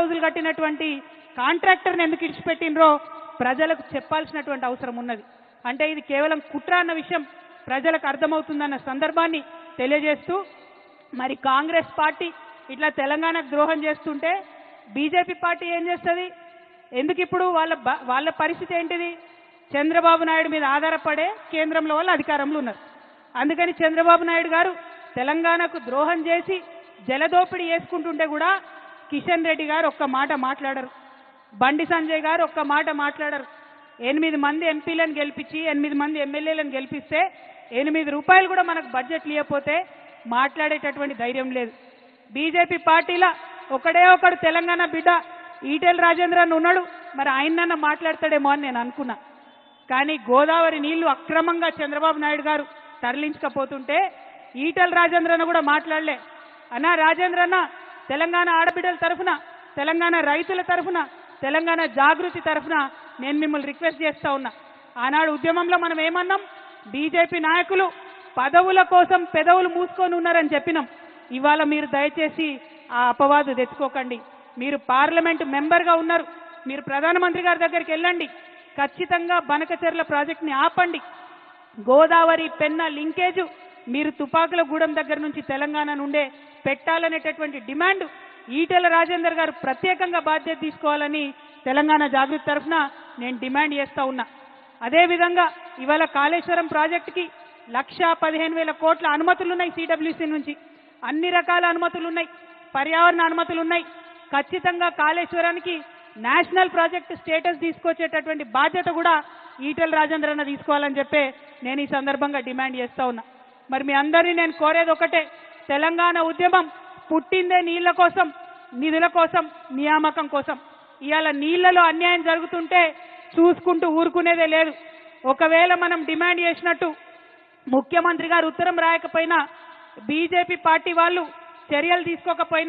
రోజులు కట్టినటువంటి కాంట్రాక్టర్ని ఎందుకు ఇడిచిపెట్టినరో ప్రజలకు చెప్పాల్సినటువంటి అవసరం ఉన్నది. అంటే ఇది కేవలం కుట్ర అన్న విషయం ప్రజలకు అర్థమవుతుందన్న సందర్భాన్ని తెలియజేస్తూ మరి కాంగ్రెస్ పార్టీ ఇట్లా తెలంగాణకు ద్రోహం చేస్తుంటే బీజేపీ పార్టీ ఏం చేస్తుంది? ఎందుకు ఇప్పుడు వాళ్ళ పరిస్థితి ఏంటిది? చంద్రబాబు నాయుడు మీద ఆధారపడే కేంద్రంలో వాళ్ళు అధికారంలో ఉన్నారు. అందుకని చంద్రబాబు నాయుడు గారు తెలంగాణకు ద్రోహం చేసి జలదోపిడీ చేసుకుంటుంటే కూడా కిషన్ రెడ్డి గారు ఒక్క మాట మాట్లాడరు, బండి సంజయ్ గారు ఒక్క మాట మాట్లాడరు. 8 మంది ఎంపీలను గెలిపించి 8 మంది ఎమ్మెల్యేలను గెలిపిస్తే 8 రూపాయలు కూడా మనకు బడ్జెట్ లేకపోతే మాట్లాడేటటువంటి ధైర్యం లేదు. బీజేపీ పార్టీలో ఒకడే ఒకడు తెలంగాణ బిడ్డ ఈటెల రాజేంద్రన్ ఉన్నాడు, మరి ఆయనన్న మాట్లాడతాడేమో అని నేను అనుకున్నా. కానీ గోదావరి నీళ్లు అక్రమంగా చంద్రబాబు నాయుడు గారు తరలించకపోతుంటే ఈటెల రాజేంద్రన్న కూడా మాట్లాడలే. అన్నా రాజేంద్రన్న, తెలంగాణ ఆడబిడ్డల తరఫున, తెలంగాణ రైతుల తరఫున, తెలంగాణ జాగృతి తరఫున నేను మిమ్మల్ని రిక్వెస్ట్ చేస్తా ఉన్నా. ఆనాడు ఉద్యమంలో మనం ఏమన్నాం? బీజేపీ నాయకులు పదవుల కోసం పెదవులు మూసుకొని ఉన్నారని చెప్పినాం. ఇవాళ మీరు దయచేసి ఆ అపవాదు తెచ్చుకోకండి. మీరు పార్లమెంటు మెంబర్గా ఉన్నారు, మీరు ప్రధానమంత్రి గారి దగ్గరికి వెళ్ళండి, ఖచ్చితంగా బనకచెర్ల ప్రాజెక్ట్ని ఆపండి. గోదావరి పెన్న లింకేజ్ మీరు తుపాకుల గూడెం దగ్గర నుంచి తెలంగాణ నుండే పెట్టాలనేటటువంటి డిమాండ్ ఈటెల రాజేందర్ గారు ప్రత్యేకంగా బాధ్యత తీసుకోవాలని తెలంగాణ జాగృతి తరఫున నేను డిమాండ్ చేస్తా ఉన్నా. అదేవిధంగా ఇవాళ కాళేశ్వరం ప్రాజెక్టుకి 1,15,000 కోట్ల అనుమతులు ఉన్నాయి. సిడబ్ల్యూసీ నుంచి అన్ని రకాల అనుమతులు ఉన్నాయి, పర్యావరణ అనుమతులు ఉన్నాయి. ఖచ్చితంగా కాళేశ్వరానికి నేషనల్ ప్రాజెక్ట్ స్టేటస్ తీసుకొచ్చేటటువంటి బాధ్యత కూడా ఈటెల రాజేందర్ అన్న తీసుకోవాలని చెప్పి నేను ఈ సందర్భంగా డిమాండ్ చేస్తా ఉన్నా. మరి మీ అందరినీ నేను కోరేది ఒకటే, తెలంగాణ ఉద్యమం పుట్టిందే నీళ్ల కోసం, నిధుల కోసం, నియామకం కోసం. ఇవాళ నీళ్లలో అన్యాయం జరుగుతుంటే చూసుకుంటూ ఊరుకునేదే లేదు. ఒకవేళ మనం డిమాండ్ చేసినట్టు ముఖ్యమంత్రి గారు ఉత్తరం రాయకపోయినా, బీజేపీ పార్టీ వాళ్ళు చర్యలు తీసుకోకపోయినా